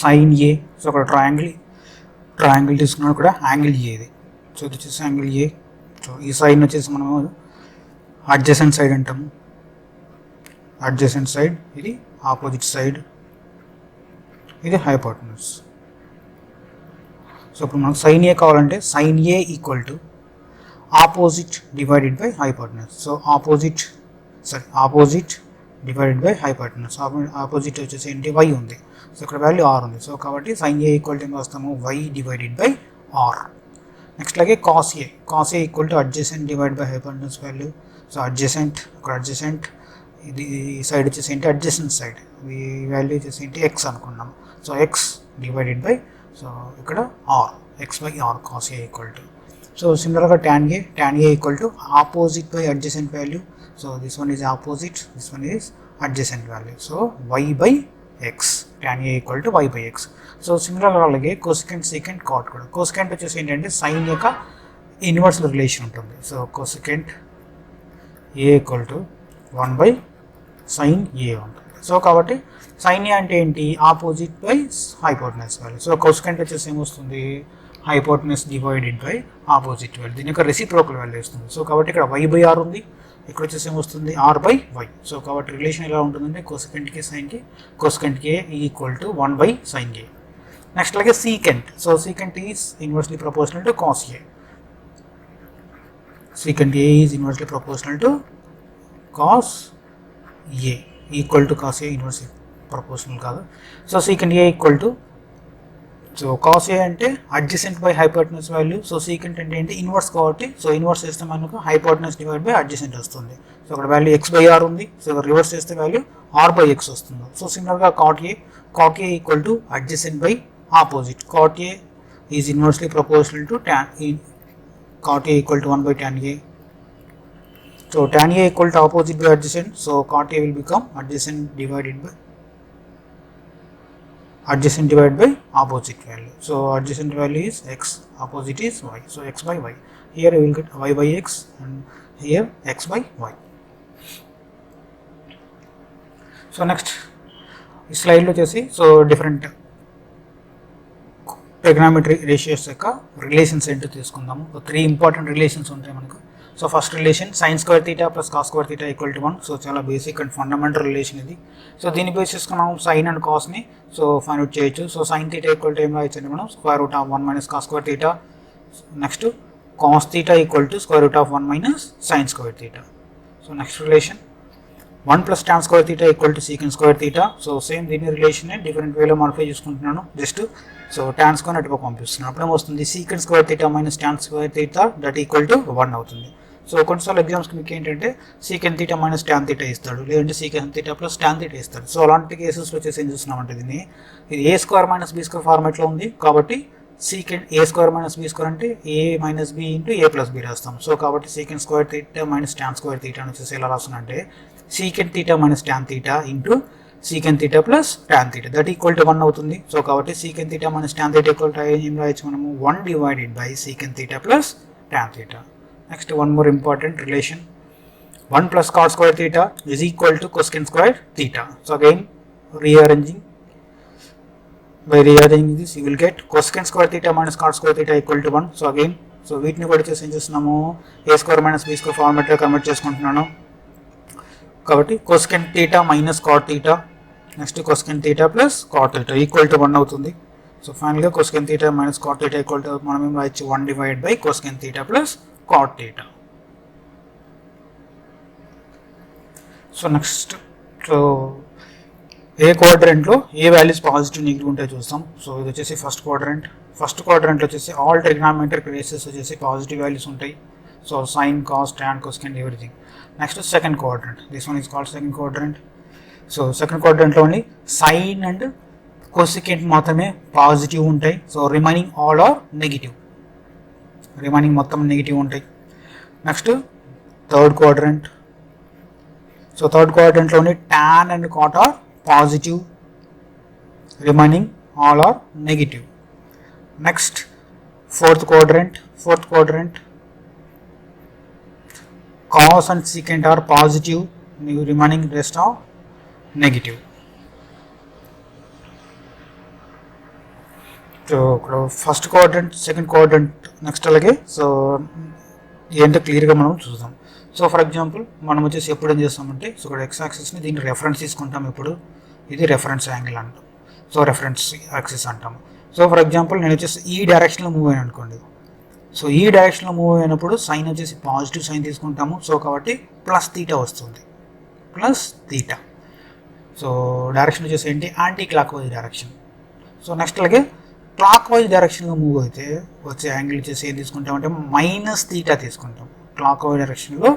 Sign A. So అక్కడ triangle తీసుకున్నాం, ఇక్కడ యాంగిల్ ఏ ఇది. సో ఇది వచ్చేసి యాంగిల్ ఏ. సో ఈ సైడ్ వచ్చేసి మనము అడ్జసెంట్ సైడ్ అంటాము. అడ్జసెంట్ సైడ్, ఇది ఆపోజిట్ సైడ్, ఇది హైపోటెనస్. సో ఇప్పుడు మనకు సైన్ ఏ కావాలంటే sine A equal to opposite divided by hypotenuse. So opposite divided by hypotenuse. Opposite వచ్చేసి ఏంటి, వై ఉంది. సో ఇక్కడ వాల్యూ ఆర్ ఉంది. సో కాబట్టి సైన్ ఏ ఈక్వల్ టు ఏం వస్తాము, y divided by are. Next అలాగే cos A equal to adjacent divide by hypotenuse value. So adjacent, ఇక్కడ అడ్జసెంట్, ఇది సైడ్ వచ్చేసి ఏంటి, అడ్జసెంట్ సైడ్, ఈ వాల్యూ వచ్చేసి ఏంటి, ఎక్స్ అనుకున్నాం. So x divided by, so ఇక్కడ r, x by r, cos A equal to. So సిమిలర్గా tan A equal to opposite by adjacent value. So this one is opposite, this one is adjacent value. So y by x, tan A equal to y by x. So సిమిలర్గా అలాగే cosecant, secant, cot కూడా. Cosecant వచ్చేసి ఏంటంటే sine యొక్క inverse relation ఉంటుంది. So cosecant A equal to 1 by sine ఏ ఉంటుంది. So కాబట్టి sine ఏ అంటే ఏంటి, opposite by hypotenuse value. So cosecant వచ్చేసి ఏమొస్తుంది, hypotenuse divided by opposite value, దీని యొక్క రెసిప్రోకల్ వాల్యూ వస్తుంది. సో కాబట్టి ఇక్కడ వై బై ఆర్ ఉంది, ఇక్కడ వచ్చేసి ఏమొస్తుంది, ఆర్ బై వై. సో కాబట్టి రిలేషన్ ఎలా ఉంటుందంటే కోసికెంట్కి సైన్కి, కోసికెంట్కి A equal to 1 by sine A. Next అలాగే secant. So secant is inversely proportional to cos A. Secant A is inversely proportional to cos A, equal to cos A, inversely proportional కాదు. So secant A equal to, so cos A అంటే adjacent by hypotenuse value. So secant అంటే ఏంటి, inverse కాబట్టి, so inverse చేస్తే మనకు hypotenuse divide by adjacent వస్తుంది. So అక్కడ value x by r ఉంది. సో రివర్స్ చేస్తే వాల్యూ ఆర్ బై ఎక్స్ వస్తుంది. సో సిమిలర్గా cot A equal to adjacent by opposite. Cot A is inversely proportional to cot A equal to 1 by tan A. So tan A equal to opposite by adjacent. So cot A will become adjacent divided by opposite value. So adjacent value is x, opposite is y. So x by y. Here we will get y by x and here x by y. So next ఈ స్లైడ్లో వచ్చేసి so different trigonometry ratios యొక్క relations ఏంటో తీసుకుందాము. 3 important relations ఉంటాయి మనకు. So first relation sine square theta plus cos square theta equal to 1. So చాలా basic and fundamental relation ఇది. సో దీన్ని బేస్ చేసుకున్నాం సైన్ అండ్ కాస్ని సో ఫైండ్ అవుట్ చేయొచ్చు. So sine theta equal to ఏం రాయొచ్చండి మనం, square root of 1 minus cos square theta. Next cos theta equal to square root of 1 minus sign square theta. So next relation 1 plus tan square theta equal to secant square theta. So same దీని relation different వేలో modify చేసుకుంటున్నాను just. So tan square అటుగా పంపిస్తున్నాను. అప్పుడే వస్తుంది secant square theta minus tan square theta that equal to 1 అవుతుంది. So కొన్నిసార్లు ఎగ్జామ్స్కి మీకు ఏంటంటే secant theta minus tan theta ఇస్తాడు, లేదంటే secant theta plus tan theta ఇస్తాడు. సో అలాంటి కేసెస్లో వచ్చేసి ఏం చూస్తున్నామంటే దీన్ని, ఇది a square minus b square ఫార్మాట్లో ఉంది కాబట్టి secant a square minus b square అంటే a minus b into a plus b రాస్తాం. సో కాబట్టి secant square theta minus tan square theta అని వచ్చేసి ఎలా రాస్తున్నంటే secant theta minus tan theta into secant theta plus tan theta that equal to 1 అవుతుంది. So కాబట్టి secant theta minus tan theta equal to ఏం రాయొచ్చు మనము, 1 divided by secant theta plus tan theta. Next one more important relation, 1 plus cot square theta is equal to cosecant square theta. So again rearranging this you will get cosecant square theta minus cot square theta equal to 1. So again so వీటిని కూడా చేసి ఏం చేస్తున్నాము, a square minus b square ఫార్మాట్లో convert చేసుకుంటున్నాను. కాబట్టి cosecant theta minus cot theta, next cosecant theta plus cot theta equal to 1 అవుతుంది. So ఫైనల్గా cosecant theta minus cot theta equal to మనం ఏం రాయొచ్చు, 1 divide by cosecant theta plus cot theta. So next so ఏ క్వాడ్రెంట్లో ఏ values positive negative ఉంటాయో చూస్తాం. సో ఇది వచ్చేసి ఫస్ట్ క్వాడ్రెంట్లో వచ్చేసి ఆల్ ట్రిగ్నామెట్రిక్ రేషియోస్ వచ్చేసి పాజిటివ్ వాల్యూస్ ఉంటాయి. So sine, cos, tan, కోసెకంట్ everything. Next second quadrant, this one is called second quadrant. So second క్వాడ్రెంట్లో ఓన్లీ సైన్ అండ్ కోసెకంట్ మాత్రమే పాజిటివ్ ఉంటాయి. So remaining all are negative, remaining మొత్తం negative ఉంటాయి. Next third quadrant. So third క్వాడ్రెంట్లోని tan and cot are positive, remaining all are negative. Next fourth quadrant cos and secant are positive, remaining rest are negative. So ఇక్కడ first quadrant, second quadrant, next అలాగే so ఏంటో క్లియర్గా మనం చూద్దాం. So for example మనం వచ్చేసి ఎప్పుడు ఏం చేస్తామంటే, సో ఇక్కడ ఎక్స్ యాక్సిస్ని దీన్ని రెఫరెన్స్ తీసుకుంటాం. ఇప్పుడు ఇది రెఫరెన్స్ యాంగిల్ అంటాం, సో రెఫరెన్స్ యాక్సిస్ అంటాం. సో ఫర్ ఎగ్జాంపుల్ నేను వచ్చేసి ఈ డైరెక్షన్లో మూవ్ అయ్యాను అనుకోండి. సో ఈ డైరెక్షన్లో మూవ్ అయినప్పుడు సైన్ వచ్చేసి పాజిటివ్ సైన్ తీసుకుంటాము. సో కాబట్టి ప్లస్ తీటా వస్తుంది, ప్లస్ తీటా. సో డైరెక్షన్ వచ్చేసి ఏంటి, anti clock wise direction. So next అలాగే క్లాక్ వైజ్ డైరెక్షన్లో మూవ్ అయితే వచ్చే యాంగిల్ వచ్చేసి ఏం తీసుకుంటామంటే మైనస్ తీటా తీసుకుంటాం. క్లాక్ వైజ్ డైరెక్షన్లో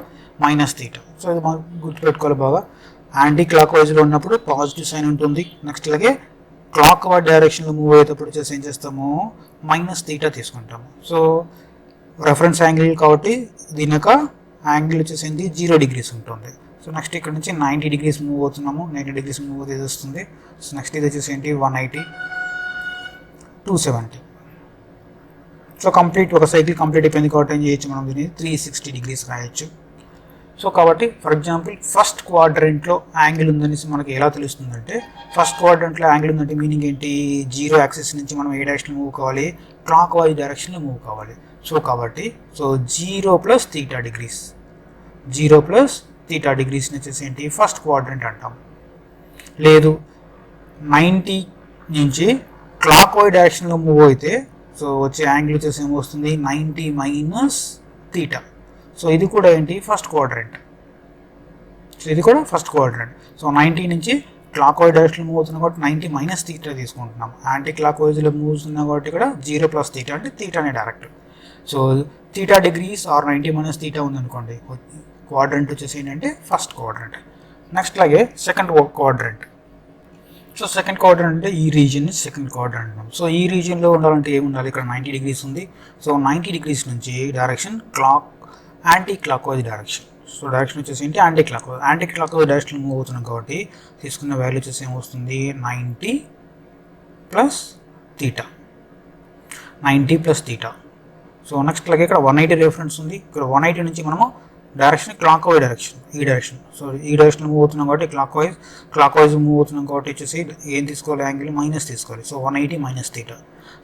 మైనస్ తీటా. సో ఇది మనం గుర్తుపెట్టుకోవాలి బాగా. యాంటీ క్లాక్ వైజ్లో ఉన్నప్పుడు పాజిటివ్ సైన్ ఉంటుంది. నెక్స్ట్ అలాగే క్లాక్ వైజ్ డైరెక్షన్లో మూవ్ అయ్యేటప్పుడు వచ్చేసి ఏం చేస్తాము, మైనస్ తీటా తీసుకుంటాము. సో రెఫరెన్స్ యాంగిల్ కాబట్టి దీని యొక్క యాంగిల్ వచ్చేసి ఏంటి, 0 degrees ఉంటుంది. సో నెక్స్ట్ ఇక్కడ నుంచి 90 degrees మూవ్ అవుతున్నాము. 90 degrees మూవ్ అయితే వస్తుంది. సో నెక్స్ట్ ఇది వచ్చేసి ఏంటి, 180, 270. సో కంప్లీట్ ఒక సైకిల్ కంప్లీట్ అయిపోయింది కాబట్టి ఏం చేయొచ్చు, మనం దీన్ని 360 degrees రాయొచ్చు. సో కాబట్టి ఫర్ ఎగ్జాంపుల్ ఫస్ట్ క్వాడ్రంట్లో యాంగిల్ ఉందనేసి మనకి ఎలా తెలుస్తుందంటే, ఫస్ట్ క్వాడ్రంట్లో యాంగిల్ ఉందంటే మీనింగ్ ఏంటి, 0 యాక్సిస్ నుంచి మనం ఏ డైరెక్షన్లో మూవ్ కావాలి, క్లాక్ వైజ్ డైరెక్షన్లో మూవ్ కావాలి. సో కాబట్టి సో 0 + θ degrees, 0 + θ degrees వచ్చేసి ఏంటి, ఫస్ట్ క్వాడ్రంట్ అంటాం. లేదు 90 నుంచి క్లాక్ వైజ్ డైరెక్షన్లో మూవ్ అయితే సో వచ్చే యాంగిల్ వచ్చేసి ఏమొస్తుంది, 90 - θ. సో ఇది కూడా ఏంటి, ఫస్ట్ క్వాడ్రంట్. సో ఇది కూడా ఫస్ట్ క్వాడ్రంట్. సో 90 నుంచి క్లాక్ వైజ్ డైరెక్షన్లో మూవ్ అవుతున్నాం కాబట్టి 90 - θ తీసుకుంటున్నాం. యాంటీ క్లాక్ వైజ్లో మూవ్ అవుతున్నాం కాబట్టి ఇక్కడ 0 + θ అంటే θనే డైరెక్ట్. సో θ degrees ఆర్ 90 - θ ఉందనుకోండి, క్వాడ్రంట్ వచ్చేసి ఏంటంటే ఫస్ట్ క్వాడ్రంట్. నెక్స్ట్ అలాగే second quadrant. So second quadrant అంటే ఈ రీజియన్ని సెకండ్ క్వాడ్రంట్ అంటాం. సో ఈ రీజియన్లో ఉండాలంటే ఏమి ఉండాలి, ఇక్కడ 90 degrees ఉంది. సో 90 degrees నుంచి direction anti clock wise direction. So direction వచ్చేసి ఏంటి, anti clock wise direction move అవుతున్నాం కాబట్టి తీసుకున్న వాల్యూ వచ్చేసి ఏమొస్తుంది, 90 + θ, 90 + θ. సో నెక్స్ట్ అలాగే ఇక్కడ 180 రెఫరెన్స్ ఉంది. ఇక్కడ 180 నుంచి మనము డైరెక్షన్ క్లాక్ వైజ్ డైరెక్షన్, ఈ డైరెక్షన్. సో ఈ డైరెక్షన్లో మూవ్ అవుతున్నాం కాబట్టి క్లాక్ వైజ్ మూవ్ అవుతున్నాం కాబట్టి వచ్చేసి ఏం తీసుకోవాలి, యాంగిల్ మైనస్ తీసుకోవాలి. సో 180 - θ.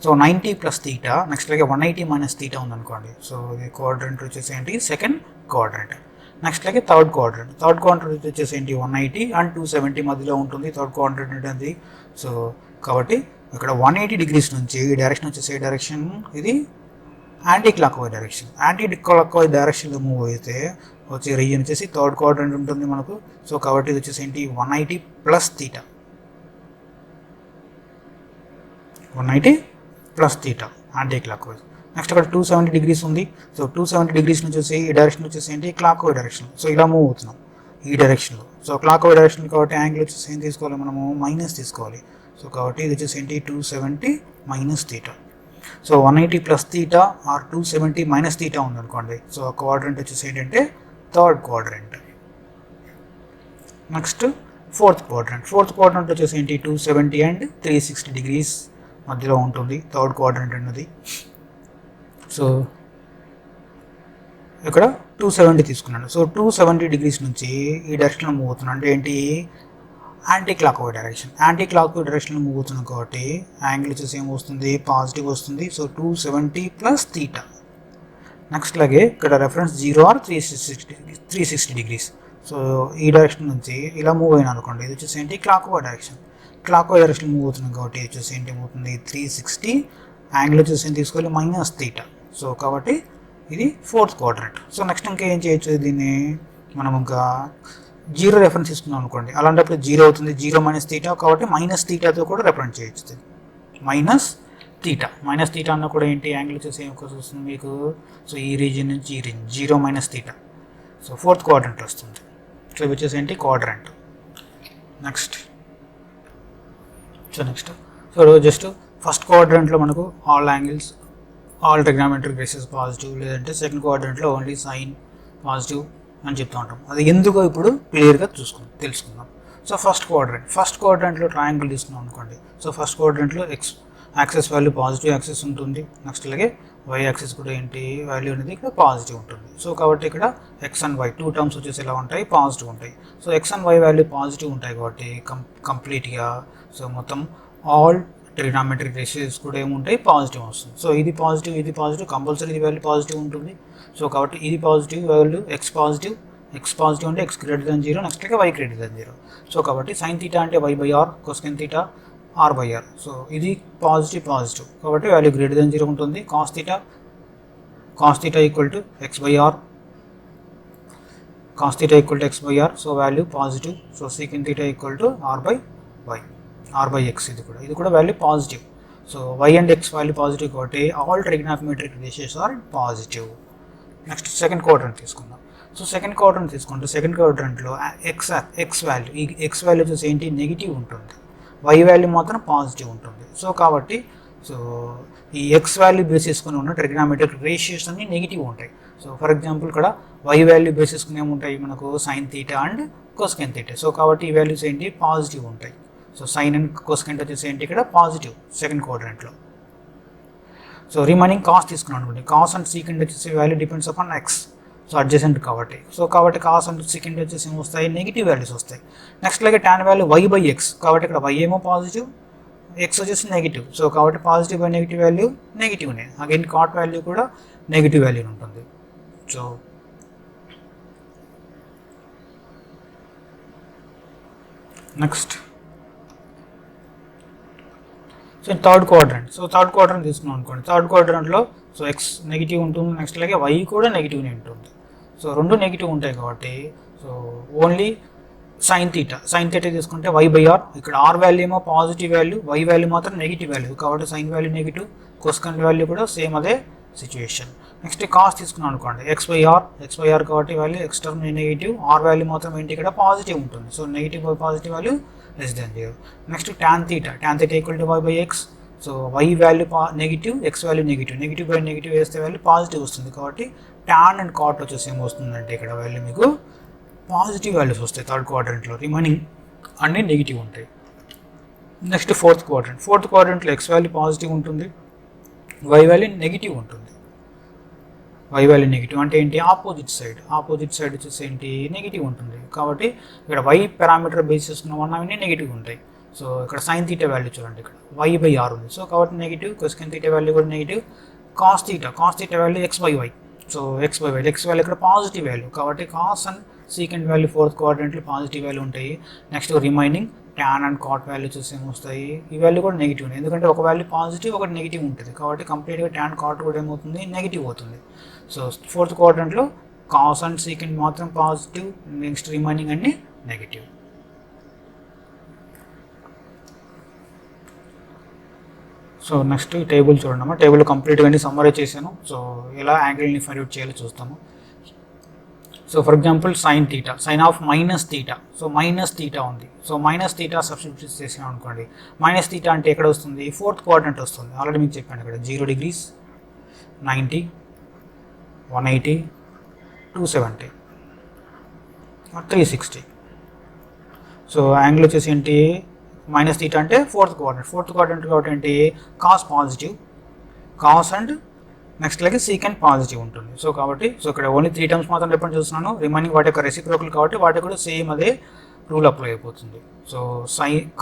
సో 90 + θ. నెక్స్ట్ అలాగే 180 - θ ఉందనుకోండి. సో ఇది క్వాడ్రంట్ వచ్చేసి ఏంటి, సెకండ్ క్వాడ్రంట్. నెక్స్ట్ అలాగే థర్డ్ క్వాడ్రంట్ వచ్చేసి ఏంటి, 180 and 270 మధ్యలో ఉంటుంది థర్డ్ క్వాడ్రంట్ అనేది. సో కాబట్టి ఇక్కడ 180 degrees నుంచి ఈ డైరెక్షన్ వచ్చేసి ఏ డైరెక్షన్, ఇది anti clock wise direction. Anti clock wise డైరెక్షన్లో మూవ్ అయితే వచ్చే రీజియన్ వచ్చేసి థర్డ్ క్వాడ్రంట్ ఉంటుంది మనకు. సో కాబట్టి ఇది వచ్చేసి ఏంటి, 180 + θ, 180 + θ యాంటీ క్లాక్ వైజ్. నెక్స్ట్ అక్కడ 270 degrees ఉంది. సో 270 degrees నుంచి వచ్చి ఈ డైరెక్షన్ వచ్చేసి ఏంటి, క్లాక్ వైజ్ డైరెక్షన్. సో ఇలా మూవ్ అవుతున్నాం ఈ డైరెక్షన్లో. సో క్లాక్ వైజ్ డైరెక్షన్ కాబట్టి యాంగిల్ వచ్చేసి ఏం తీసుకోవాలి, మనము మైనస్ తీసుకోవాలి. సో కాబట్టి ఇది వచ్చేసి ఏంటి, 270 - θ. సో 180 + θ ఆర్ 270 - θ ఉందనుకోండి. సో క్వాడ్రంట్ వచ్చేసి ఏంటంటే third quadrant. Next fourth quadrant వచ్చేసి ఏంటి, 270 and 360 degrees మధ్యలో ఉంటుంది థర్డ్ క్వాడ్రంట్ అన్నది. సో ఇక్కడ 270 తీసుకున్నాను. సో 270 degrees నుంచి ఈ డైరెక్షన్లో మూవ్ అవుతున్నాను అంటే ఏంటి, యాంటీ క్లాక్ వైజ్ డైరెక్షన్లో మూవ్ అవుతున్నాం కాబట్టి యాంగిల్ వచ్చేసి ఏమొస్తుంది, పాజిటివ్ వస్తుంది. సో 270 + θ. నెక్స్ట్ అలాగే ఇక్కడ రెఫరెన్స్ 0 or 360 degrees. సో ఈ డైరెక్షన్ నుంచి ఇలా మూవ్ అయినా అనుకోండి, ఇది వచ్చేసి ఏంటి, క్లాక్ వైజ్ డైరెక్షన్ మూవ్ అవుతున్నాం కాబట్టి ఇది వచ్చేసి ఏంటి అవుతుంది, 360. యాంగిల్ వచ్చేసి ఏం తీసుకోవాలి, -θ. సో కాబట్టి ఇది ఫోర్త్ క్వాడ్రంట్. సో నెక్స్ట్ ఇంకా ఏం చేయొచ్చు, దీన్ని మనం ఇంకా 0 రెఫరెన్స్ తీసుకున్నాం అనుకోండి, అలాంటప్పుడు 0 అవుతుంది. 0 - θ కాబట్టి -θతో కూడా రెఫరెన్స్ చేయొచ్చు. -θ అన్న కూడా ఏంటి, యాంగిల్ వచ్చేసి ఏం వస్తుంది మీకు, సో ఈ రీజియన్ నుంచి ఈ రీజియన్ 0 - θ. సో ఫోర్త్ క్వాడ్రంట్ వస్తుంది. సో ఇవి వచ్చేసి ఏంటి, quadrant. Next so just first క్వాడ్రంట్లో మనకు ఆల్ ట్రిగ్నామెట్రిక్ రేషియోస్ పాజిటివ్, లేదంటే సెకండ్ క్వాడ్రంట్లో ఓన్లీ సైన్ పాజిటివ్ అని చెప్తూ ఉంటాం. అది ఎందుకో ఇప్పుడు క్లియర్గా తెలుసుకుందాం. సో ఫస్ట్ క్వాడ్రంట్లో ట్రయాంగిల్ తీసుకున్నాం అనుకోండి. సో ఫస్ట్ క్వాడ్రంట్లో యాక్సెస్ వాల్యూ పాజిటివ్ యాక్సెస్ ఉంటుంది. నెక్స్ట్ అలాగే వై యాక్సెస్ కూడా ఏంటి వాల్యూ అనేది ఇక్కడ పాజిటివ్ ఉంటుంది. సో కాబట్టి ఇక్కడ ఎక్స్ అండ్ వై 2 టర్మ్స్ వచ్చేసి ఎలా ఉంటాయి, పాజిటివ్ ఉంటాయి. So x and y value positive ఉంటాయి కాబట్టి కంప్లీట్గా సో మొత్తం ఆల్ ట్రిగ్నామెట్రిక్ రేషియోస్ కూడా ఏముంటాయి, పాజిటివ్ వస్తుంది. సో ఇది పాజిటివ్ కంపల్సరీ ఇది వాల్యూ పాజిటివ్ ఉంటుంది. సో కాబట్టి ఇది పాజిటివ్ వాల్యూ ఎక్స్ పాజిటివ్ అంటే x greater than 0, next y greater than 0. So కాబట్టి సైన్ తీటా అంటే y by r, cosec theta r by r. So ఇది పాజిటివ్ కాబట్టి వాల్యూ గ్రేటర్ దెన్ 0 ఉంటుంది. Cos theta equal to x by r, so value positive. So secant theta equal to r by x, ఇది కూడా value positive. So y and x value positive కాబట్టి all trigonometric ratios are positive. Next second quadrant తీసుకుందాం. So second క్వాడ్రంట్లో x value, ఈ x value వచ్చేసి ఏంటి, negative ఉంటుంది, y value మాత్రం పాజిటివ్ ఉంటుంది. సో కాబట్టి ఈ ఎక్స్ వాల్యూ బేస్ చేసుకుని ఉన్న ట్రిగ్నామెట్రిక్ రేషియోస్ అన్ని నెగిటివ్ ఉంటాయి. సో ఫర్ ఎగ్జాంపుల్ ఇక్కడ వై వాల్యూ బేస్ చేసుకుని ఏముంటాయి మనకు, sine theta and cosec theta. So కాబట్టి ఈ వాల్యూస్ ఏంటి, పాజిటివ్ ఉంటాయి. సో సైన్ అండ్ కొసెన్ వచ్చేసి ఏంటి ఇక్కడ పాజిటివ్ సెకండ్ క్వాడ్రంట్లో. సో రిమైనింగ్ కాస్ తీసుకున్నాం అనుకోండి, కాస్ అండ్ సీకెంట్ వచ్చేసి value depends upon x. So adjacent కాబట్టి కాస్ అండ్ సీకెంట్ వచ్చేసి వస్తాయి, నెగిటివ్ వాల్యూస్ వస్తాయి. నెక్స్ట్ అలాగే tan value y by x, కాబట్టి ఇక్కడ వై ఏమో పాజిటివ్, ఎక్స్ వచ్చేసి నెగిటివ్. సో కాబట్టి పాజిటివ్ బై నెగిటివ్ వాల్యూ నెగిటివ్నే. అగైన్ కాట్ వాల్యూ కూడా నెగిటివ్ వాల్యూ ఉంటుంది. సో నెక్స్ట్ థర్డ్ క్వాడ్రంట్ తీసుకున్నాం అనుకోండి. థర్డ్ క్వాడ్రంట్లో సో ఎక్స్ నెగిటివ్ ఉంటుంది, నెక్స్ట్ అలాగే వై కూడా నెగిటివ్నే ఉంటుంది. సో రెండు నెగిటివ్ ఉంటాయి కాబట్టి సో ఓన్లీ సైన్ తీటా తీసుకుంటే వై బై ఆర్, ఇక్కడ ఆర్ వాల్యూ ఏమో పాజిటివ్ వాల్యూ, వై వాల్యూ మాత్రం నెగిటివ్ వాల్యూ కాబట్టి sine value negative, cosine value కూడా సేమ్ అదే సిచ్యువేషన్. నెక్స్ట్ కాస్ తీసుకున్నాం అనుకోండి, ఎక్స్ బై ఆర్ కాబట్టి value x term negative, r value మాత్రం ఏంటి ఇక్కడ పాజిటివ్ ఉంటుంది. So negative by positive value less than 0. Next tan theta equal to y by x. So y value negative, x value negative by negative వేస్తే value positive వస్తుంది. కాబట్టి tan and cot వచ్చేసి ఏమొస్తుందంటే ఇక్కడ వాల్యూ మీకు positive values వస్తాయి third క్వాడ్రంట్లో, remaining అన్నీ నెగిటివ్ ఉంటాయి. నెక్స్ట్ ఫోర్త్ క్వాడ్రంట్లో ఎక్స్ వాల్యూ పాజిటివ్ ఉంటుంది, వై వాల్యూ నెగిటివ్ ఉంటుంది. వై వాల్యూ నెగిటివ్ అంటే ఏంటి, ఆపోజిట్ సైడ్ వచ్చేసి ఏంటి, నెగిటివ్ ఉంటుంది. కాబట్టి ఇక్కడ వై పారామీటర్ బేస్ చేసుకున్న అన్నీ నెగిటివ్ ఉంటాయి. సో ఇక్కడ సైన్ తీటా వాల్యూ చూడండి, ఇక్కడ వై బై ఆర్ ఉంది. సో కాబట్టి నెగిటివ్, కొసెన్ తీటా వాల్యూ కూడా negative. Cos theta value x by y. So x value ఇక్కడ పాజిటివ్ వాల్యూ కాబట్టి cos and secant value fourth క్వాడ్రంట్లో పాజిటివ్ వాల్యూ ఉంటాయి. Next remaining tan and cot value చూసి ఏమొస్తాయి, ఈ వాల్యూ కూడా నెగిటివ్ ఉంది, ఎందుకంటే ఒక వాల్యూ పాజిటివ్ ఒకటి నెగిటివ్ ఉంటుంది కాబట్టి కంప్లీట్గా టాన్ కాట్ కూడా ఏమవుతుంది, నెగిటివ్ అవుతుంది. సో ఫోర్త్ క్వాడ్రంట్లో కాస్ అండ్ సీకెంట్ మాత్రం పాజిటివ్, నెక్స్ట్ రిమైనింగ్ అన్ని నెగిటివ్. సో నెక్స్ట్ ఈ టేబుల్ చూడండి, టేబుల్ కంప్లీట్గా అన్ని సమ్మరైజ్ చేశాను. సో ఎలా యాంగిల్ని ఫైండ్ అవుట్ చేయాలో చూస్తాము. So for example sine of minus theta. So minus theta ఉంది. సో మైనస్ తీటా సబ్స్టిట్యూట్ చేసాం అనుకోండి, మైనస్ తీటా అంటే ఎక్కడ వస్తుంది, ఫోర్త్ క్వాడ్రంట్ వస్తుంది. ఆల్రెడీ మీకు చెప్పాను ఇక్కడ 0 degrees, 90, 180, 270, 360. సో యాంగిల్ వచ్చేసి ఏంటి, మైనస్ తీటా అంటే ఫోర్త్ క్వాడ్రంట్ కాబట్టి ఏంటి, cos positive, cos and next అలాగే సీకెంట్ పాజిటివ్ ఉంటుంది. సో కాబట్టి ఇక్కడ ఓన్లీ 3 టర్మ్స్ మాత్రం రిప్రజెంట్ చేస్తున్నాను, రిమైనింగ్ వాటి యొక్క రెసిప్రోకల్ కాబట్టి వాటి కూడా సేమ్ అదే రూల్ అప్లై అయిపోతుంది. సో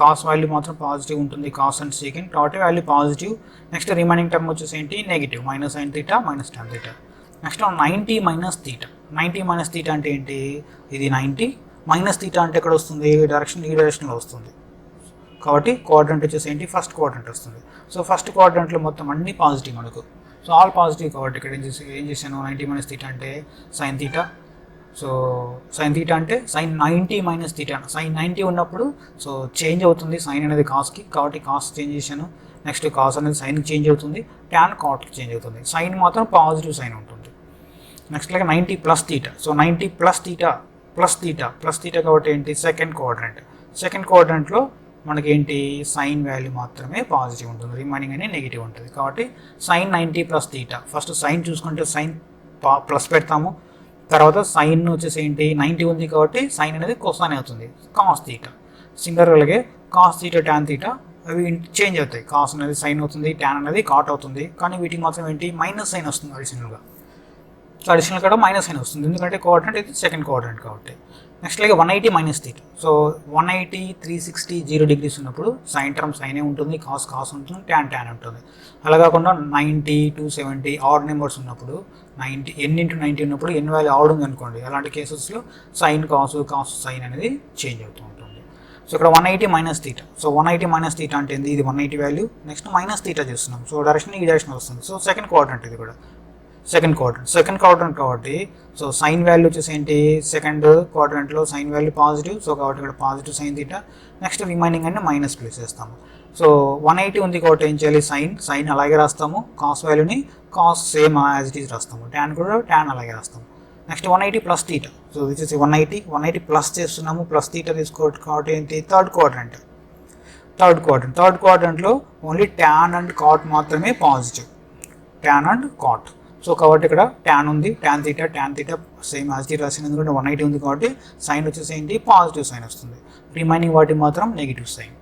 కాస్ వాల్యూ మాత్రం పాజిటివ్ ఉంటుంది, కాస్ అండ్ సీకెంట్ కాబట్టి value positive. Next remaining term వచ్చేసి ఏంటి, negative, minus sine theta minus tan theta. Next 90 minus theta అంటే ఏంటి, ఇది 90 మైనస్ తీటా అంటే ఎక్కడ వస్తుంది, ఈ డైరెక్షన్లో వస్తుంది కాబట్టి క్వాడ్రంట్ వచ్చేసి ఏంటి, ఫస్ట్ క్వాడ్రంట్ వస్తుంది. సో ఫస్ట్ క్వాడ్రంట్లో మొత్తం అన్ని పాజిటివ్ మనకు. సో ఆల్ పాజిటివ్ కాబట్టి ఇక్కడ ఏం చేశాను, 90 మైనస్ తీటా అంటే sine theta. So sine theta అంటే సైన్ 90 మైనస్ తీటా, సైన్ 90 ఉన్నప్పుడు సో చేంజ్ అవుతుంది సైన్ అనేది కాస్కి కాబట్టి కాస్ చేంజ్ చేశాను. నెక్స్ట్ కాస్ అనేది సైన్కి చేంజ్ అవుతుంది, ట్యాన్ కాట్కి చేంజ్ అవుతుంది, సైన్ మాత్రం పాజిటివ్ సైన్ ఉంటుంది. నెక్స్ట్ అలాగే 90 plus theta. So 90 plus theta కాబట్టి ఏంటి, సెకండ్ క్వాడ్రంట్లో మనకి ఏంటి, సైన్ వాల్యూ మాత్రమే పాజిటివ్ ఉంటుంది, రిమైనింగ్ అనేది నెగిటివ్ ఉంటుంది. కాబట్టి sign 90 plus theta, first sine చూసుకుంటే సైన్ ప్లస్ పెడతాము, తర్వాత సైన్ వచ్చేసి ఏంటి 90 ఉంది కాబట్టి సైన్ అనేది కొసైన్ అవుతుంది, కాస్ తీటా. సింగర్గా కాస్ తీటా టాన్ తీటా అవి చేంజ్ అవుతాయి, కాస్ అనేది సైన్ అవుతుంది, టాన్ అనేది కాట్ అవుతుంది, కానీ వీటికి మాత్రం ఏంటి మైనస్ సైన్ వస్తుంది అడిషనల్గా. సో అడిషనల్ కూడా మైనస్ సైన్ వస్తుంది, ఎందుకంటే కోఆర్డినేట్ ఇది సెకండ్ కోఆర్డినేట్ కాబట్టి. నెక్స్ట్ అలాగే 180 మైనస్ థీటా. సో 180, 360, 0 degrees ఉన్నప్పుడు సైన్ టర్మ్ సైనే ఉంటుంది, కాస్ ఉంటుంది, ట్యాన్ ఉంటుంది. అలా కాకుండా 90, 270 ఆడ్ నెంబర్స్ ఉన్నప్పుడు 90 n×90 ఉన్నప్పుడు n వాల్యూ ఆడ్ ఉంది అనుకోండి, అలాంటి కేసెస్లో సైన్ కాస్ సైన్ అనేది చేంజ్ అవుతూ ఉంటుంది. సో ఇక్కడ 180 minus theta. So 180 minus theta అంటే ఇది 180 వాల్యూ, నెక్స్ట్ మైనస్ థీటా చేస్తున్నాం. సో డైరెక్షన్ ఈ డైరెక్షన్ వస్తుంది. సో సెకండ్ కోఆర్డినేట్ ఇది కూడా సెకండ్ క్వాడ్రంట్ కాబట్టి సో సైన్ వాల్యూ వచ్చేసి ఏంటి, సెకండ్ క్వాడ్రంట్లో సైన్ వాల్యూ పాజిటివ్. సో కాబట్టి ఇక్కడ positive sine theta. Next remaining అంటే మైనస్ ప్లేస్ చేస్తాము. సో 180 ఉంది కాబట్టి ఏం చేయాలి, సైన్ అలాగే రాస్తాము, కాస్ వాల్యూని cos same as it is రాస్తాము, ట్యాన్ కూడా ట్యాన్ అలాగే రాస్తాము. Next 180 plus theta. So this is 180 plus చేస్తున్నాము, ప్లస్ తీటా తీసుకోవచ్చు కాబట్టి ఏంటి, థర్డ్ క్వాడ్రంట్లో ఓన్లీ ట్యాన్ అండ్ కాట్ మాత్రమే positive, tan and cot. So కాబట్టి ఇక్కడ ట్యాన్ ఉంది, tan theta same as it రాసిన, ఎందుకంటే 180 ఉంది కాబట్టి సైన్ వచ్చేసి ఏంటి, పాజిటివ్ సైన్ వస్తుంది. రిమైనింగ్ వాటి మాత్రం నెగిటివ్ సైన్.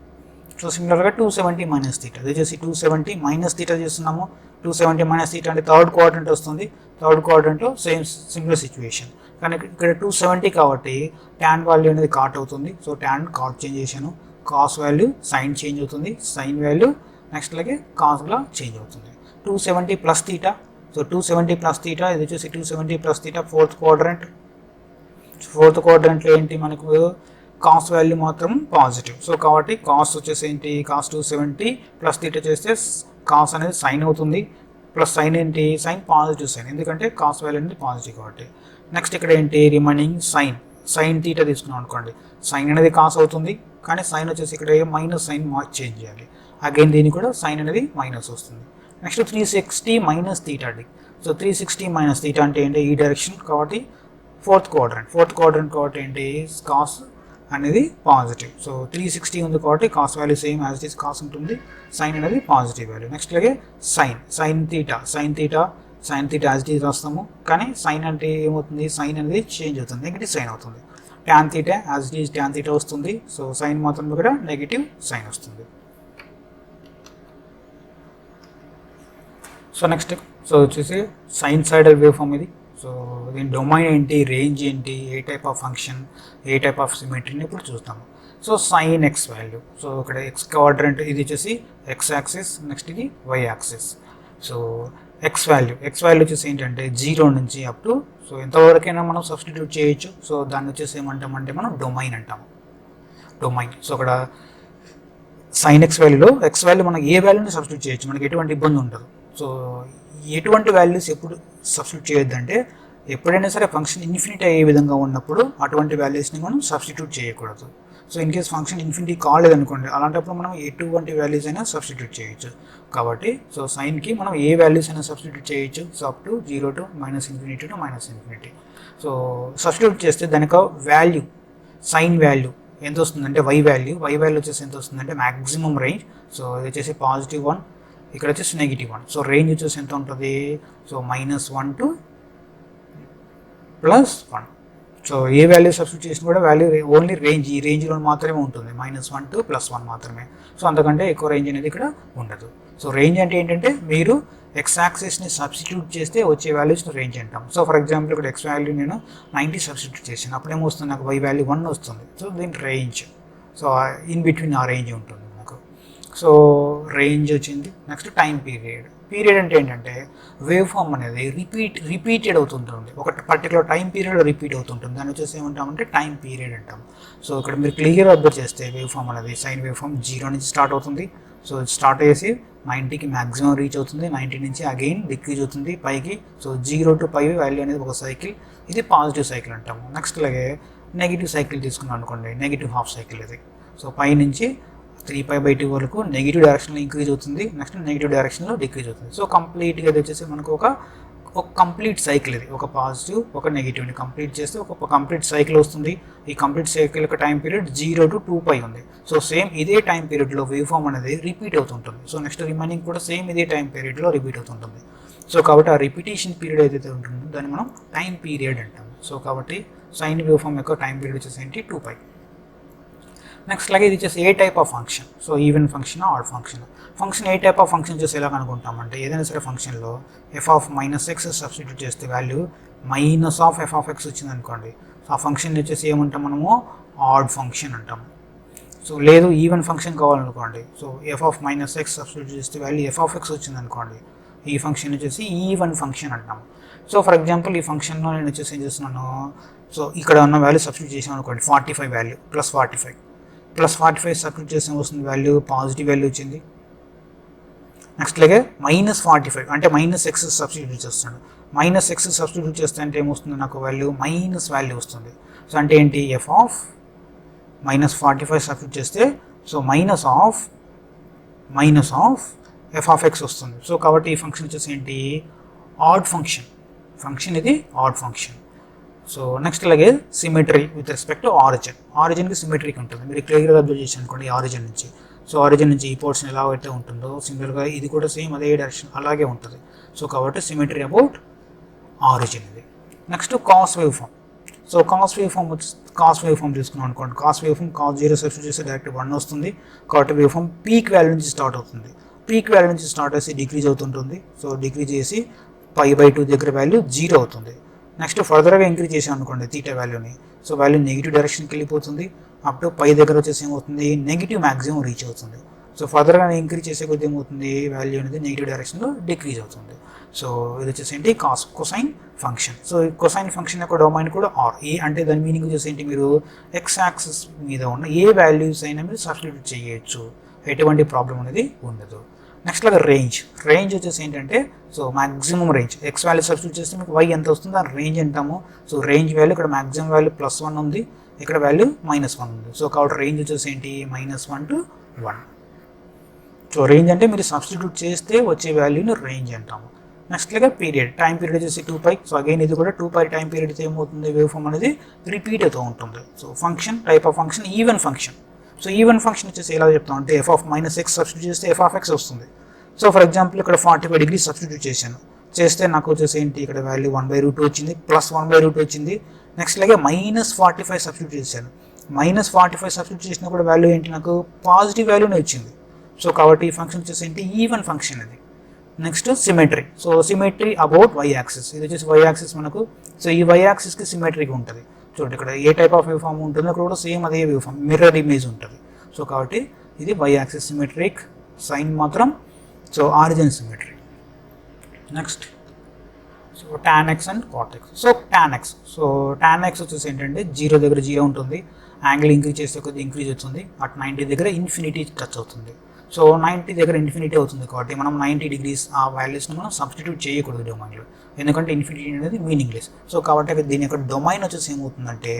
సో సిమిలర్గా 270 మైనస్ తీటా, ఇది వచ్చేసి 270 మైనస్ తీటా చేస్తున్నాము. 270 మైనస్ తీటా అంటే థర్డ్ క్వాడ్రంట్ వస్తుంది. థర్డ్ క్వాడ్రంట్లో సిమిలర్ సిచ్యువేషన్, కానీ ఇక్కడ 270 కాబట్టి ట్యాన్ వాల్యూ అనేది కాట్ అవుతుంది. సో ట్యాన్ కాట్ చేంజ్ చేశాను, కాస్ వాల్యూ సైన్ చేంజ్ అవుతుంది, సైన్ వాల్యూ నెక్స్ట్ అలాగే కాస్గా చేంజ్ అవుతుంది. 270 plus theta. So 270 plus theta, ఇది వచ్చేసి 270 ప్లస్ తీటా ఫోర్త్ క్వాడ్రంట్లో ఏంటి మనకు కాస్ వాల్యూ మాత్రం పాజిటివ్. సో కాబట్టి కాస్ వచ్చేసి ఏంటి, కాస్ 270 ప్లస్ తీటా చేస్తే కాస్ అనేది సైన్ అవుతుంది, ప్లస్ సైన్ ఏంటి, సైన్ పాజిటివ్ సైన్, ఎందుకంటే కాస్ వాల్యూ అనేది పాజిటివ్ కాబట్టి. నెక్స్ట్ ఇక్కడ ఏంటి, రిమైనింగ్ సైన్ తీటా తీసుకున్నాం అనుకోండి, సైన్ అనేది కాస్ అవుతుంది, కానీ సైన్ వచ్చేసి ఇక్కడ మైనస్ సైన్ చేంజ్ చేయాలి, అగైన్ దీనికి కూడా సైన్ అనేది మైనస్ వస్తుంది. నెక్స్ట్ 360 మైనస్ తీటా అండి. సో 360 మైనస్ తీటా అంటే ఏంటి, ఈ డైరెక్షన్ కాబట్టి ఫోర్త్ క్వాడ్రంట్ కాబట్టి ఏంటి, కాస్ అనేది పాజిటివ్. సో 360 ఉంది కాబట్టి cos value same as it is cos ఉంటుంది, సైన్ అనేది పాజిటివ్ వాల్యూ. నెక్స్ట్ అలాగే sine theta as it is రాస్తాము, కానీ సైన్ అంటే ఏమవుతుంది, సైన్ అనేది చేంజ్ అవుతుంది, నెగిటివ్ సైన్ అవుతుంది. Tan theta as it is tan theta వస్తుంది, సో సైన్ మాత్రం కూడా నెగిటివ్ సైన్ వస్తుంది. సో నెక్స్ట్ వచ్చేసి సైన్సాయిడల్ వేవ్ ఫామ్ ఇది. సో దీని డొమైన్ ఏంటి, రేంజ్ ఏంటి, ఏ టైప్ ఆఫ్ ఫంక్షన్, ఏ టైప్ ఆఫ్ సిమెట్రీని ఇప్పుడు చూస్తాము. So sine x value, so ఇక్కడ ఎక్స్ క్వాడ్రంట్ ఇది వచ్చేసి ఎక్స్ యాక్సిస్, నెక్స్ట్ ఇది y axis. So x value వచ్చేసి ఏంటంటే 0 నుంచి అప్ టు, సో ఎంతవరకైనా మనం సబ్స్టిట్యూట్ చేయొచ్చు. సో దాన్ని వచ్చేసి ఏమంటామంటే మనం డొమైన్ అంటాము, డొమైన్. సో అక్కడ సైన్ ఎక్స్ వాల్యూలో ఎక్స్ వాల్యూ మనం ఏ వాల్యూని సబ్స్టిట్యూట్ చేయొచ్చు, మనకి ఎటువంటి ఇబ్బంది ఉండదు. సో ఎటువంటి వాల్యూస్ ఎప్పుడు సబ్స్టిట్యూట్ చేయొద్దంటే, ఎప్పుడైనా సరే ఫంక్షన్ ఇన్ఫినిటీ అయ్యే విధంగా ఉన్నప్పుడు అటువంటి వాల్యూస్ని మనం సబ్స్టిట్యూట్ చేయకూడదు. So in case function infinity కాలేదనుకోండి, అలాంటప్పుడు మనం ఎటువంటి వాల్యూస్ అయినా సబ్స్టిట్యూట్ చేయొచ్చు. కాబట్టి సో సైన్కి మనం ఏ వాల్యూస్ అయినా సబ్స్టిట్యూట్ చేయొచ్చు, so up to 0 to -∞ to -∞. So substitute చేస్తే దానికి వాల్యూ, సైన్ వాల్యూ ఎంత వస్తుందంటే వై వాల్యూ వచ్చేసి ఎంత వస్తుందంటే మ్యాక్సిమం రేంజ్. సో ఇది వచ్చేసి +1, ఇక్కడ వచ్చేసి -1. సో రేంజ్ వచ్చేసి ఎంత ఉంటుంది, so -1 to +1. So A value substitute చేసినా కూడా వాల్యూ ఓన్లీ రేంజ్, ఈ రేంజ్లో మాత్రమే ఉంటుంది, -1 to +1 మాత్రమే. సో అంతకంటే ఎక్కువ రేంజ్ అనేది ఇక్కడ ఉండదు. సో రేంజ్ అంటే ఏంటంటే మీరు ఎక్స్ యాక్సిస్ని సబ్స్టిట్యూట్ చేస్తే వచ్చే వాల్యూస్ని రేంజ్ అంటాం. సో ఫర్ ఎగ్జాంపుల్ ఇక్కడ ఎక్స్ వాల్యూ నేను 90 సబ్స్టిట్యూట్ చేసాను, అప్పుడేమొస్తుంది నాకు వై వాల్యూ 1 వస్తుంది. సో దీని రేంజ్, సో ఇన్ బిట్వీన్ ఆ రేంజ్ ఉంటుంది నాకు. సో రేంజ్ వచ్చింది. నెక్స్ట్ టైం పీరియడ్ అంటే ఏంటంటే వేవ్ ఫామ్ అనేది రిపీటెడ్ అవుతుంటుంది, ఒక పర్టికులర్ టైం పీరియడ్ రిపీట్ అవుతుంటుంది, దాన్ని వచ్చేసి ఏమంటామంటే టైం పీరియడ్ అంటాం. సో ఇక్కడ మీరు క్లియర్గా అబ్జర్వ్ చేస్తే వేవ్ ఫామ్ అనేది సైన్ వేవ్ ఫామ్ 0 నుంచి స్టార్ట్ అవుతుంది. సో స్టార్ట్ అయ్యేసి 90కి మ్యాక్సిమం రీచ్ అవుతుంది, 90 నుంచి అగైన్ డిక్రీజ్ అవుతుంది పైకి. సో 0 to π వాల్యూ అనేది ఒక సైకిల్, ఇది పాజిటివ్ సైకిల్ అంటాము. నెక్స్ట్ అలాగే నెగిటివ్ సైకిల్ తీసుకున్నాం అనుకోండి, నెగిటివ్ హాఫ్ సైకిల్ ఇది. సో పై నుంచి 3π/2 వరకు నెగిటివ్ డైరెక్షన్లో ఇంక్రీజ్ అవుతుంది, నెక్స్ట్ నెగిటివ్ డైరెక్షన్లో డిక్రీజ్ అవుతుంది. సో కంప్లీట్గా ఇది వచ్చేసి మనకు ఒక కంప్లీట్ సైకిల్, ఇది ఒక పాజిటివ్ ఒక నెగిటివ్ని కంప్లీట్ చేస్తే ఒక కంప్లీట్ సైకిల్ వస్తుంది. ఈ కంప్లీట్ సైకిల్ యొక్క టైం పీరియడ్ 0 to 2π ఉంది. సో సేమ్ ఇదే టైం పీరియడ్లో వేవ్ ఫామ్ అనేది రిపీట్ అవుతుంటుంది. సో నెక్స్ట్ రిమైనింగ్ కూడా సేమ్ ఇదే టైం పీరియడ్లో రిపీట్ అవుతుంటుంది. సో కాబట్టి ఆ రిపిటేషన్ పీరియడ్ ఏదైతే ఉంటుందో దాన్ని మనం టైం పీరియడ్ అంటాము. సో కాబట్టి సైన్ వేవ్ ఫామ్ యొక్క టైం పీరియడ్ వచ్చేసి ఏంటి 2π. నెక్స్ట్ అలాగే ఇది వచ్చేసి ఏ type of function. So even function, odd function. Function ఏ టైప్ ఆఫ్ ఫంక్షన్ చేసి ఎలా కనుక్కుంటామంటే ఏదైనా సరే ఫంక్షన్లో f of minus x substitute చేస్తే value minus of f of x వచ్చింది అనుకోండి. సో ఆ ఫంక్షన్ వచ్చేసి ఏమంటాం మనము ఆడ్ ఫంక్షన్ అంటాము. సో లేదు ఈవెన్ ఫంక్షన్ కావాలనుకోండి, so f of minus x substitute చేస్తే వాల్యూ ఎఫ్ ఆఫ్ ఎక్స్ వచ్చింది అనుకోండి, ఈ ఫంక్షన్ వచ్చేసి ఈవెన్ ఫంక్షన్ అంటాము. సో ఫర్ ఎగ్జాంపుల్ ఈ ఫంక్షన్లో నేను వచ్చేసి ఏం చేస్తున్నాను, సో ఇక్కడ ఉన్న వాల్యూ సబ్స్టిట్యూట్ చేసాం అనుకోండి, 45 వాల్యూ ప్లస్ 45 సబ్స్టిట్యూట్ చేసిన వస్తుంది వాల్యూ పాజిటివ్ వాల్యూ వచ్చింది. నెక్స్ట్ అలాగే మైనస్ 45 అంటే మైనస్ ఎక్స్ సబ్స్టిట్యూట్ చేస్తున్నాడు. మైనస్ ఎక్స్ సబ్స్టిట్యూట్ చేస్తే అంటే ఏమొస్తుంది, నాకు వాల్యూ మైనస్ వాల్యూ వస్తుంది. సో అంటే ఏంటి, ఎఫ్ ఆఫ్ మైనస్ 45 సబ్స్టిట్యూట్ చేస్తే so minus of f of X వస్తుంది. సో కాబట్టి ఈ ఫంక్షన్ వచ్చేసి ఏంటి, ఆడ్ ఫంక్షన్ ఇది ఆడ్ ఫంక్షన్. సో నెక్స్ట్ అలాగే సిమెట్రీ విత్ రెస్పెక్ట్ టు ఆరిజిన్కి సిమెట్రీకి ఉంటుంది. మీరు క్లియర్గా అబ్జర్వ్ చేసి అనుకోండి ఆరిజిన్ నుంచి. సో ఆరిజిన్ నుంచి ఈ పోర్షన్ ఎలా అయితే ఉంటుందో సిమిలర్గా ఇది కూడా సేమ్ అదే డైరెక్షన్ అలాగే ఉంటుంది. సో కాబట్టి సిమెట్రీ అబౌట్ ఆరిజిన్ ఇది. Next cos wave form. So cos wave form తీసుకున్నాం అనుకోండి, cos wave form cos 0 substitute చేస్తే డైరెక్ట్ 1 వస్తుంది. కాబట్టి వేవ్ ఫామ్ పీక్ వాల్యూ నుంచి స్టార్ట్ అవుతుంది. పీక్ వాల్యూ నుంచి స్టార్ట్ చేసి డిక్రీజ్ అవుతుంటుంది. సో డిక్రీజ్ చేసి π/2 దగ్గర వాల్యూ 0 అవుతుంది. నెక్స్ట్ ఫర్దర్గా ఇంక్రీజ్ చేసాం అనుకోండి తీటా వాల్యూని, సో వాల్యూ నెగిటివ్ డైరెక్షన్కి వెళ్ళిపోతుంది. అప్ టు π దగ్గర వచ్చేసి ఏమవుతుంది, నెగిటివ్ మ్యాక్సిమం రీచ్ అవుతుంది. సో ఫర్దర్గా ఇంక్రీజ్ చేసే కొద్ది ఏమవుతుంది, వాల్యూ అనేది నెగిటివ్ డైరెక్షన్లో డిక్రీజ్ అవుతుంది. సో ఇది వచ్చేసి ఏంటి, కొసైన్ ఫంక్షన్. సో ఈ కొసైన్ ఫంక్షన్ యొక్క డొమైన్ కూడా ఆర్. ఏ అంటే దాని మీనింగ్ వచ్చేసి ఏంటి, మీరు ఎక్స్ యాక్సిస్ మీద ఉన్న ఏ వాల్యూస్ అయినా మీరు సబ్స్టిట్యూట్ చేయొచ్చు, ఎటువంటి ప్రాబ్లం అనేది ఉండదు. నెక్స్ట్ లాగా రేంజ్ వచ్చేసి ఏంటంటే, so maximum range X value substitute చేస్తే మీకు వై ఎంత వస్తుందో దాని రేంజ్ అంటాము. సో రేంజ్ వాల్యూ ఇక్కడ మాక్సిమం వాల్యూ +1 ఉంది, ఇక్కడ వాల్యూ -1 ఉంది. సో కాబట్టి రేంజ్ వచ్చేసి ఏంటి, -1 to 1. సో రేంజ్ అంటే మీరు సబ్స్టిట్యూట్ చేస్తే వచ్చే వాల్యూని రేంజ్ అంటాము. నెక్స్ట్ లాగా టైం పీరియడ్ వచ్చేసి 2π. సో అగైన్ ఇది కూడా 2π టైం పీరియడ్తో ఏమవుతుంది, వేవ్ ఫామ్ అనేది రిపీట్ అవుతూ ఉంటుంది. So function type of function even function. So even function వచ్చేసి ఎలా చెప్తాం అంటే F of minus x substitute చేస్తే ఎఫ్ ఆఫ్ ఎక్స్ వస్తుంది. సో ఫర్ ఎగ్జాంపుల్ ఇక్కడ 45 డిగ్రీ సబ్స్టిట్యూట్ చేస్తే నాకు వచ్చేసి ఏంటి, ఇక్కడ వాల్యూ 1/√2 వచ్చింది, +1/√2 వచ్చింది. నెక్స్ట్ లాగే -45 సబ్స్టిట్యూట్ చేశాను. -45 సబ్స్టిట్యూట్ చేసినా కూడా వాల్యూ ఏంటి, నాకు పాజిటివ్ వాల్యూనే వచ్చింది. సో కాబట్టి ఈ ఫంక్షన్ వచ్చేసి ఏంటి, ఈవెన్ ఫంక్షన్ అది. Next symmetry. So symmetry about y axis. ఇది వచ్చేసి వై యాక్సిస్ మనకు. సో ఈ వై యాక్సిస్కి సిమెట్రీగా ఉంటుంది. చూడండి ఇక్కడ ఏ టైప్ ఆఫ్ వేవ్ ఫామ్ ఉంటుందో ఇక్కడ కూడా సేమ్ అదే వేవ్ ఫామ్, మిర్రర్ ఇమేజ్ ఉంటుంది. సో కాబట్టి ఇది వై యాక్సిస్ సిమెట్రిక్, సైన్ మాత్రం so origin symmetry. Next so tan x and cot x. So tan x వచ్చేసి ఏంటంటే 0 దగ్గర 0 ఉంటుంది, యాంగిల్ ఇంక్రీజ్ చేస్తే కొద్దిగా ఇంక్రీజ్ అవుతుంది, అట్ 90 దగ్గర ఇన్ఫినిటీ టచ్ అవుతుంది. సో 90 దగ్గర ఇన్ఫినిటీ అవుతుంది కాబట్టి మనం 90 డిగ్రీస్ ఆ వాల్యూస్ని మనం సబ్స్టిట్యూట్ చేయకూడదు డొమైన్లో, ఎందుకంటే ఇన్ఫినిటీ అనేది మీనింగ్లెస్. సో కాబట్టి దీని యొక్క డొమైన్ వచ్చేసి ఏమవుతుందంటే,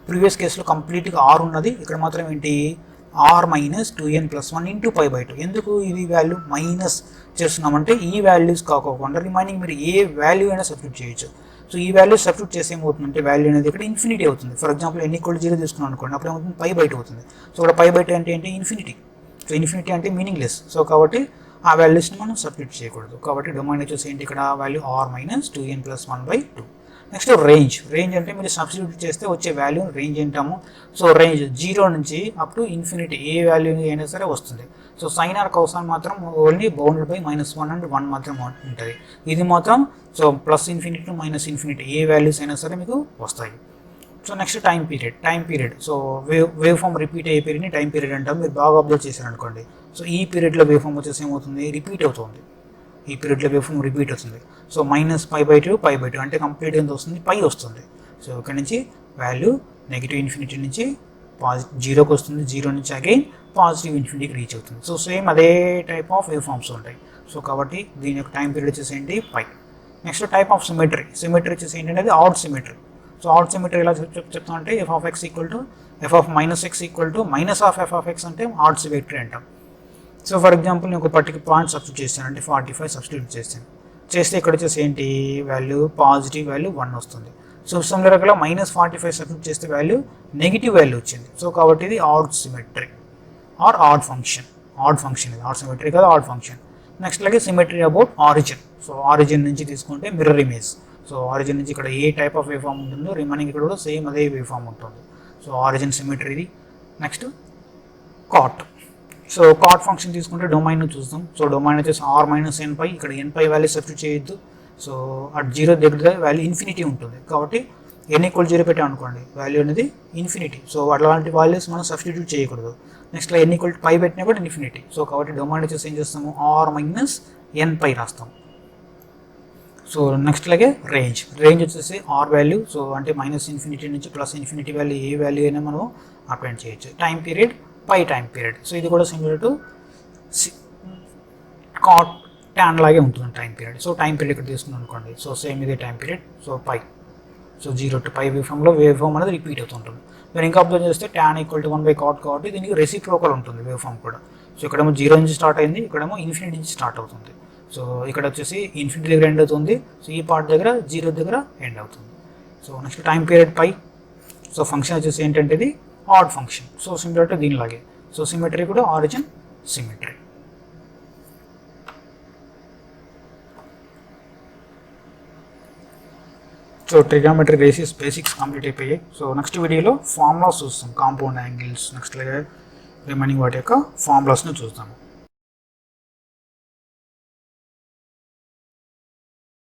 ప్రీవియస్ కేసులో కంప్లీట్గా ఆర్ ఉన్నది, ఇక్కడ మాత్రం ఏంటి r - 2n + 1 × π/2. ఎందుకు ఇది వాల్యూ మైనస్ చేస్తున్నామంటే ఈ వాల్యూస్ కాకుండా రిమైనింగ్ మీరు ఏ వాల్యూ అయినా సబ్స్టిట్యూట్ చేయొచ్చు. సో ఈ వాల్యూ సబ్స్టిట్యూట్ చేసి ఏమవుతుందంటే వాల్యూ అనేది ఇక్కడ ఇన్ఫినిటీ అవుతుంది. ఫర్ ఎగ్జాంపుల్ n = 0 తీసుకున్నాం అనుకోండి, అప్పుడు ఏమవుతుంది, π/2 అవుతుంది. సో ఇక్కడ π/2 అంటే ఏంటి, ఇన్ఫినిటీ. సో ఇన్ఫినిటీ అంటే మీనింగ్లెస్. సో కాబట్టి ఆ వాల్యూస్ని మనం సబ్స్టిట్యూట్ చేయకూడదు. కాబట్టి డొమైన్ వచ్చేసి ఏంటి, ఇక్కడ value r - 2n + 1/2. Next range అంటే మీరు సబ్స్టిట్యూట్ చేస్తే వచ్చే వాల్యూ రేంజ్ అంటాము. సో రేంజ్ 0 నుంచి up to infinity A value అయినా సరే వస్తుంది. సో సైన్ ఆర్ కౌసాన్ మాత్రం ఓన్లీ బౌండెడ్ బై -1 అండ్ 1 మాత్రం ఉంటుంది. ఇది మాత్రం సో +∞ to -∞ ఏ వాల్యూస్ అయినా సరే మీకు వస్తాయి. So next time period. So wave form repeat అయ్యే పీరియడ్ని టైం పీరియడ్ అంటాం. మీరు బాగా అబ్జర్వ్ చేశారనుకోండి, సో ఈ పీరియడ్లో వేవ్ ఫామ్ వచ్చేసి ఏమవుతుంది, రిపీట్ అవుతుంది. ఈ పీరియడ్లో వేవ్ ఫామ్ రిపీట్ అవుతుంది. సో -π/2 అంటే కంప్లీట్ ఎంత వస్తుంది, π వస్తుంది. సో ఇక్కడ నుంచి వాల్యూ నెగిటివ్ ఇన్ఫినిటీ నుంచి జీరోకి వస్తుంది, 0 నుంచి అగైన్ పాజిటివ్ ఇన్ఫినిటీకి రీచ్ అవుతుంది. సో సేమ్ అదే టైప్ ఆఫ్ వేవ్ ఫామ్స్ ఉంటాయి. సో కాబట్టి దీని యొక్క టైం పీరియడ్ వచ్చేసి ఏంటి, π. నెక్స్ట్ టైప్ ఆఫ్ సిమెట్రీ వచ్చేసి ఏంటంటే అది odd symmetry. So odd symmetry ఎలా చెప్తాం అంటే f of x = f of -x - f of x అంటే ఆడ్ సిమెట్రీ అంటాం. సో ఫర్ ఎగ్జాంపుల్ నేను ఒక పర్టికులర్ పాయింట్ సబ్స్టిట్యూట్ చేస్తాను, అంటే 45 సబ్స్టిట్యూట్ చేస్తే ఇక్కడ వచ్చేసి ఏంటి వాల్యూ, పాజిటివ్ వాల్యూ 1 వస్తుంది. సో సిమిలర్గా -45 సబ్స్టిట్యూట్ చేస్తే వాల్యూ నెగిటివ్ వాల్యూ వచ్చింది. సో కాబట్టి ఇది odd symmetry or odd function ఇది ఆడ్ సిమెట్రీ కదా, ఆడ్ ఫంక్షన్. నెక్స్ట్ అలాగే symmetry about origin. So origin నుంచి తీసుకుంటే మిర్రర్ ఇమేజ్. సో ఆరిజిన్ నుంచి ఇక్కడ ఏ టైప్ ఆఫ్ వేవ్ ఫామ్ ఉంటుందో రిమైనింగ్ ఇక్కడ కూడా సేమ్ అదే వేవ్ ఫామ్ ఉంటుంది. సో ఆరిజిన్ సిమెట్రీ ఇది. Next cot. So cot function తీసుకుంటే డొమైన్ చూస్తాం. సో డొమైన్ వచ్చేసి ఆర్ మైనస్ ఎన్ పై, ఇక్కడ ఎన్ పై వాల్యూ సబ్స్టిట్యూట్ చేయొద్దు. సో అట్ జీరో దగ్గర వాల్యూ ఇన్ఫినిటీ ఉంటుంది కాబట్టి ఎన్ ఈక్వల్ జీరో పెట్టాం అనుకోండి వాల్యూ అనేది ఇన్ఫినిటీ. సో అలాంటి వాల్యూస్ మనం సబ్స్టిట్యూట్ చేయకూడదు. నెక్స్ట్ ఎన్ ఈక్వల్ పై పెట్టినా కూడా ఇన్ఫినిటీ. సో కాబట్టి డొమైన్ వచ్చేసి ఏం చేస్తాము, ఆర్ మైనస్ ఎన్ పై రాస్తాం. సో నెక్స్ట్ లాగే రేంజ్ వచ్చేసి ఆర్ వాల్యూ. సో అంటే మైనస్ ఇన్ఫినిటీ నుంచి ప్లస్ ఇన్ఫినిటీ వాల్యూ ఏ వాల్యూ అయినా మనం అప్లై చేయొచ్చు. Time period pi time period. So ఇది కూడా సిమిలర్ టు కాట్ ట్యాన్ లాగే ఉంటుంది time period. So time period ఇక్కడ తీసుకున్నాం అనుకోండి. సో సేమ్ ఇదే time period. So pi, so 0 to π wave ఫామ్లో వేవ్ ఫామ్ అనేది రిపీట్ అవుతుంటుంది. మీరు ఇంకా అబ్జర్వ్ చేస్తే ట్యాన్ ఈక్వల్ టు 1/cot కాబట్టి దీనికి రెసిప్రోకల్ ఉంటుంది వేవ్ ఫామ్ కూడా. సో ఇక్కడేమో 0 నుంచి స్టార్ట్ అయింది, ఇక్కడేమో ఇన్ఫినిటీ నుంచి స్టార్ట్ అవుతుంది. సో ఇక్కడ వచ్చేసి ఇన్ఫినిటీ దగ్గర ఎండ్ అవుతుంది. సో ఈ పార్ట్ దగ్గర 0 దగ్గర ఎండ్ అవుతుంది. So next time period pi. So function వచ్చేసి ఏంటంటే ఇది odd function. So similar to దీనిలాగే. సో సిమెట్రీ కూడా origin symmetry. So trigonometry basics complete అయిపోయాయి. సో నెక్స్ట్ వీడియోలో ఫార్ములాస్ చూస్తాం, కాంపౌండ్ యాంగిల్స్, నెక్స్ట్ రిమైనింగ్ వాటి యొక్క ఫార్ములాస్ని చూస్తాము.